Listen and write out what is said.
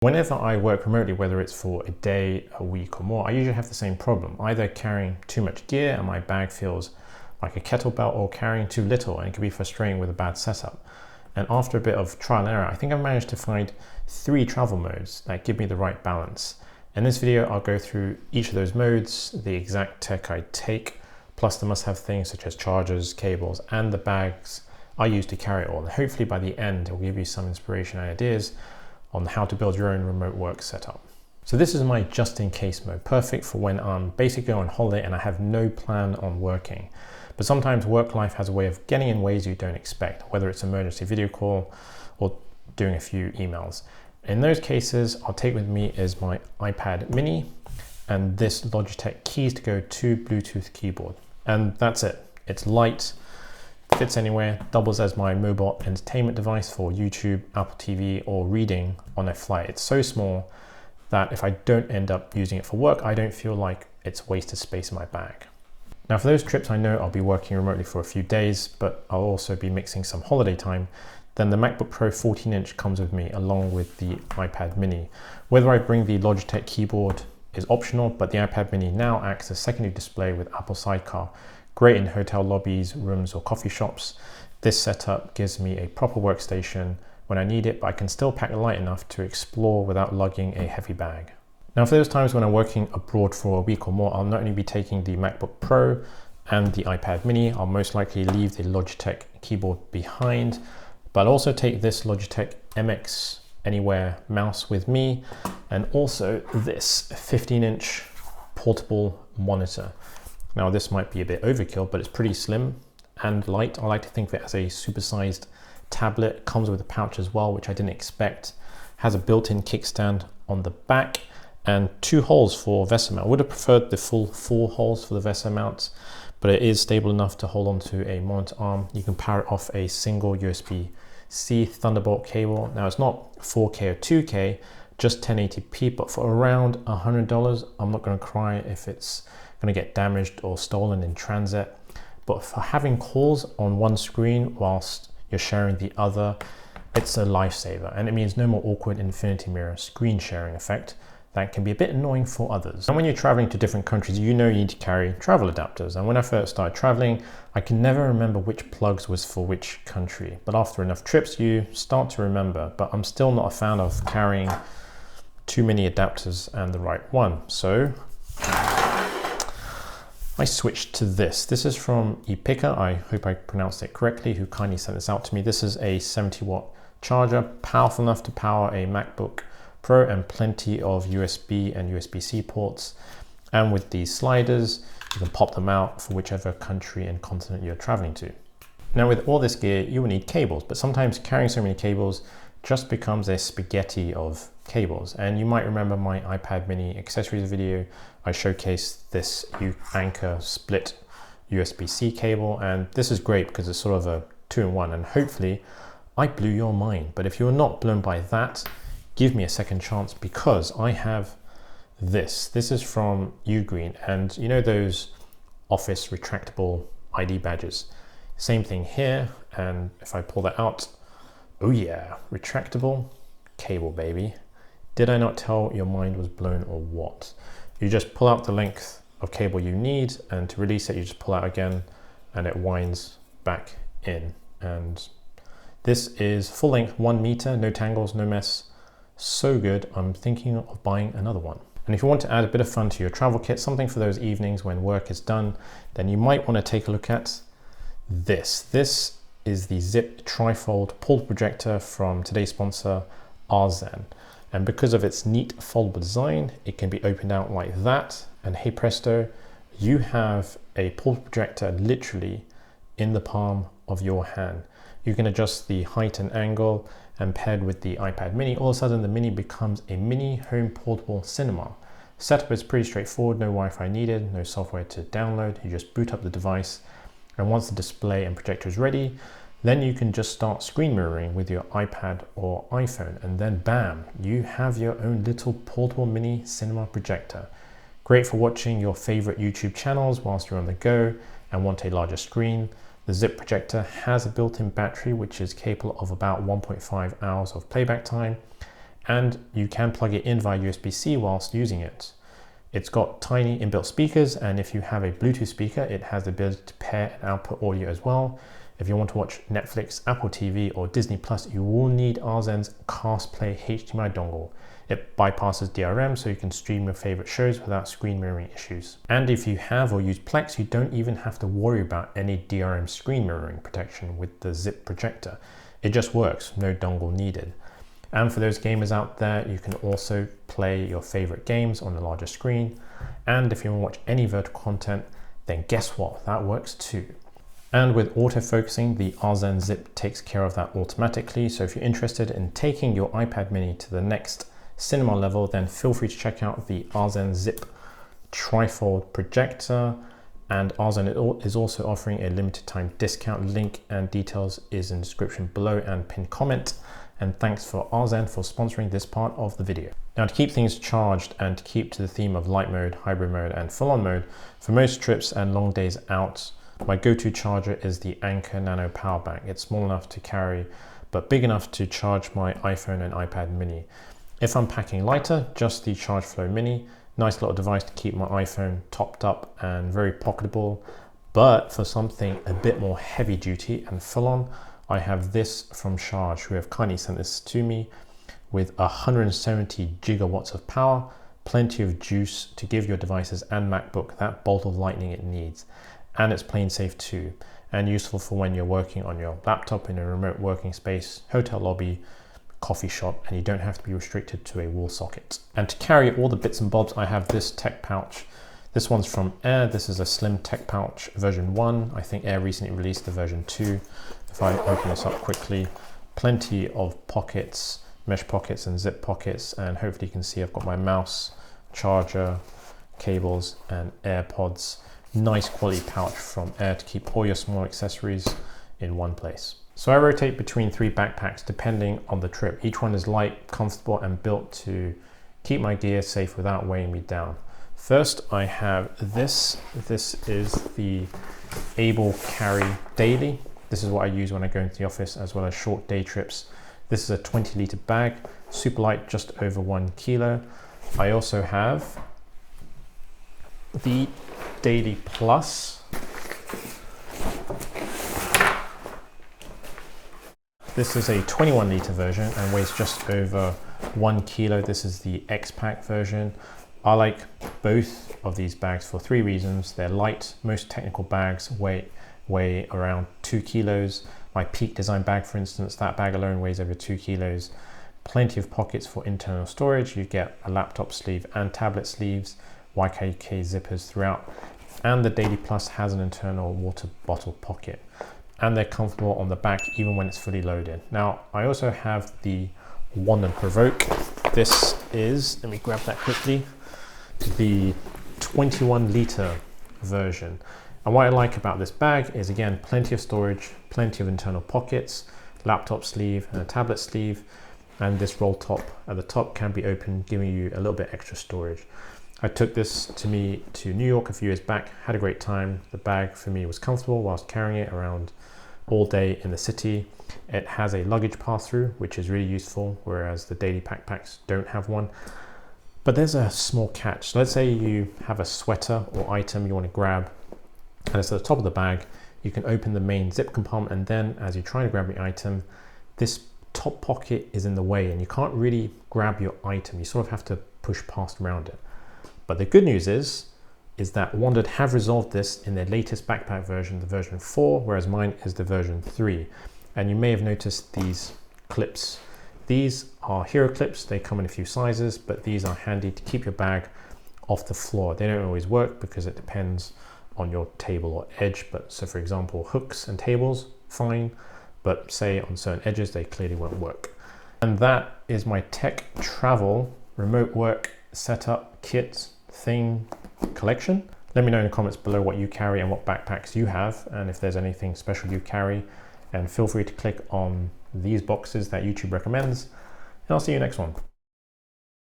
Whenever I work remotely, whether it's for a day, a week or more, I usually have the same problem, either carrying too much gear and my bag feels like a kettlebell, or carrying too little, and it can be frustrating with a bad setup. And after a bit of trial and error, I think I've managed to find 3 travel modes that give me the right balance. In this video, I'll go through each of those modes, the exact tech I take, plus the must-have things such as chargers, cables, and the bags I use to carry it all. And hopefully by the end, it'll give you some inspiration and ideas on how to build your own remote work setup. So this is my just in case mode, perfect for when I'm basically on holiday and I have no plan on working. But sometimes work life has a way of getting in ways you don't expect, whether it's emergency video call or doing a few emails. In those cases, I'll take with me is my iPad mini and this Logitech keys to go to Bluetooth keyboard. And that's it. It's light, fits anywhere, doubles as my mobile entertainment device for YouTube, Apple TV, or reading on a flight. It's so small that if I don't end up using it for work, I don't feel like it's wasted space in my bag. Now for those trips I know I'll be working remotely for a few days, but I'll also be mixing some holiday time, then the MacBook Pro 14-inch comes with me along with the iPad mini. Whether I bring the Logitech keyboard is optional, but the iPad mini now acts as secondary display with Apple Sidecar. Great in hotel lobbies, rooms, or coffee shops. This setup gives me a proper workstation when I need it, but I can still pack light enough to explore without lugging a heavy bag. Now for those times when I'm working abroad for a week or more, I'll not only be taking the MacBook Pro and the iPad mini, I'll most likely leave the Logitech keyboard behind, but I'll also take this Logitech MX Anywhere mouse with me, and also this 15-inch portable monitor. Now this might be a bit overkill, but it's pretty slim and light. I like to think of it as a supersized tablet. It comes with a pouch as well, which I didn't expect. Has a built-in kickstand on the back and 2 holes for VESA mount. I would have preferred the full 4 holes for the VESA mount, but it is stable enough to hold onto a monitor arm. You can power it off a single USB-C Thunderbolt cable. Now it's not 4K or 2K, just 1080p, but for around $100, I'm not gonna cry if it's gonna get damaged or stolen in transit. But for having calls on one screen whilst you're sharing the other, it's a lifesaver, and it means no more awkward infinity mirror screen sharing effect that can be a bit annoying for others. And when you're traveling to different countries, you know you need to carry travel adapters. And when I first started traveling, I can never remember which plugs was for which country. But after enough trips, you start to remember. But I'm still not a fan of carrying too many adapters and the right one. So I switched to this. This is from Epica, I hope I pronounced it correctly, who kindly sent this out to me. This is a 70-watt charger, powerful enough to power a MacBook Pro and plenty of USB and USB-C ports. And with these sliders, you can pop them out for whichever country and continent you're traveling to. Now with all this gear, you will need cables, but sometimes carrying so many cables just becomes a spaghetti of cables. And you might remember my iPad mini accessories video. I showcased this Anchor split USB-C cable, and this is great because it's sort of a 2-in-1, and hopefully I blew your mind. But if you're not blown by that, give me a second chance, because I have this. This is from Ugreen, and you know those office retractable ID badges? Same thing here, and if I pull that out, oh yeah, retractable cable, baby. Did I not tell your mind was blown or what? You just pull out the length of cable you need, and to release it, you just pull out again, and it winds back in. And this is full length, 1 meter, no tangles, no mess. So good, I'm thinking of buying another one. And if you want to add a bit of fun to your travel kit, something for those evenings when work is done, then you might want to take a look at this. This is the Zip Trifold portable projector from today's sponsor, Arzen. And because of its neat foldable design, it can be opened out like that. And hey presto, you have a portable projector literally in the palm of your hand. You can adjust the height and angle, and paired with the iPad mini, all of a sudden the mini becomes a mini home portable cinema. Setup is pretty straightforward, no Wi-Fi needed, no software to download. You just boot up the device, and once the display and projector is ready, then you can just start screen mirroring with your iPad or iPhone, and then bam, you have your own little portable mini cinema projector. Great for watching your favorite YouTube channels whilst you're on the go and want a larger screen. The Zip projector has a built-in battery which is capable of about 1.5 hours of playback time, and you can plug it in via USB-C whilst using it. It's got tiny inbuilt speakers, and if you have a Bluetooth speaker, it has the ability to pair and output audio as well. If you want to watch Netflix, Apple TV, or Disney Plus, you will need Arzen's CastPlay HDMI dongle. It bypasses DRM, so you can stream your favorite shows without screen mirroring issues. And if you have or use Plex, you don't even have to worry about any DRM screen mirroring protection with the zip projector. It just works, no dongle needed. And for those gamers out there, you can also play your favorite games on a larger screen. And if you want to watch any vertical content, then guess what? That works too. And with autofocusing, the Arzen Zip takes care of that automatically. So if you're interested in taking your iPad mini to the next cinema level, then feel free to check out the Arzen Zip trifold projector. And Arzen is also offering a limited time discount. Link and details is in the description below and pinned comment. And thanks for Arzen for sponsoring this part of the video. Now, to keep things charged and to keep to the theme of light mode, hybrid mode, and full-on mode, for most trips and long days out, my go-to charger is the Anker Nano Power Bank. It's small enough to carry, but big enough to charge my iPhone and iPad mini. If I'm packing lighter, just the Charge Flow Mini. Nice little device to keep my iPhone topped up and very pocketable. But for something a bit more heavy duty and full-on, I have this from Charge, who have kindly sent this to me with 170 gigawatts of power, plenty of juice to give your devices and MacBook that bolt of lightning it needs. And it's plane safe too, and useful for when you're working on your laptop in a remote working space, hotel lobby, coffee shop, and you don't have to be restricted to a wall socket. And to carry all the bits and bobs, I have this tech pouch. This one's from Air. This is a slim tech pouch version 1. I think Air recently released the version 2. If I open this up quickly, plenty of pockets, mesh pockets and zip pockets, and hopefully you can see I've got my mouse, charger, cables, and AirPods. Nice quality pouch from Air to keep all your small accessories in one place. So I rotate between 3 backpacks depending on the trip. Each one is light, comfortable, and built to keep my gear safe without weighing me down. First, I have this. This is the Able Carry Daily. This is what I use when I go into the office as well as short day trips. This is a 20-litre bag, super light, just over 1 kilo. I also have the Daily Plus. This is a 21-litre version and weighs just over 1 kilo. This is the X-Pack version. I like both of these bags for 3 reasons. They're light. Most technical bags weigh around 2 kilos. My Peak Design bag, for instance, that bag alone weighs over 2 kilos. Plenty of pockets for internal storage. You get a laptop sleeve and tablet sleeves, YKK zippers throughout, and the Daily Plus has an internal water bottle pocket. And they're comfortable on the back even when it's fully loaded. Now, I also have the Wand and Provoke. This is, let me grab that quickly, the 21-litre version. And what I like about this bag is, again, plenty of storage, plenty of internal pockets, laptop sleeve and a tablet sleeve, and this roll top at the top can be opened, giving you a little bit extra storage. I took this to New York a few years back, had a great time. The bag for me was comfortable whilst carrying it around all day in the city. It has a luggage pass-through, which is really useful, whereas the daily backpacks don't have one. But there's a small catch. So let's say you have a sweater or item you want to grab, and it's at the top of the bag. You can open the main zip compartment, and then as you're trying to grab the item, this top pocket is in the way and you can't really grab your item. You sort of have to push past around it. But the good news is that Wandered have resolved this in their latest backpack version, the version 4, whereas mine is the version 3. And you may have noticed these clips. These are hero clips. They come in a few sizes, but these are handy to keep your bag off the floor. They don't always work because it depends on your table or edge. But so for example, hooks and tables, fine. But say on certain edges, they clearly won't work. And that is my tech travel remote work setup kit thing collection. Let me know in the comments below what you carry and what backpacks you have, and if there's anything special you carry. And feel free to click on these boxes that YouTube recommends. And I'll see you next one.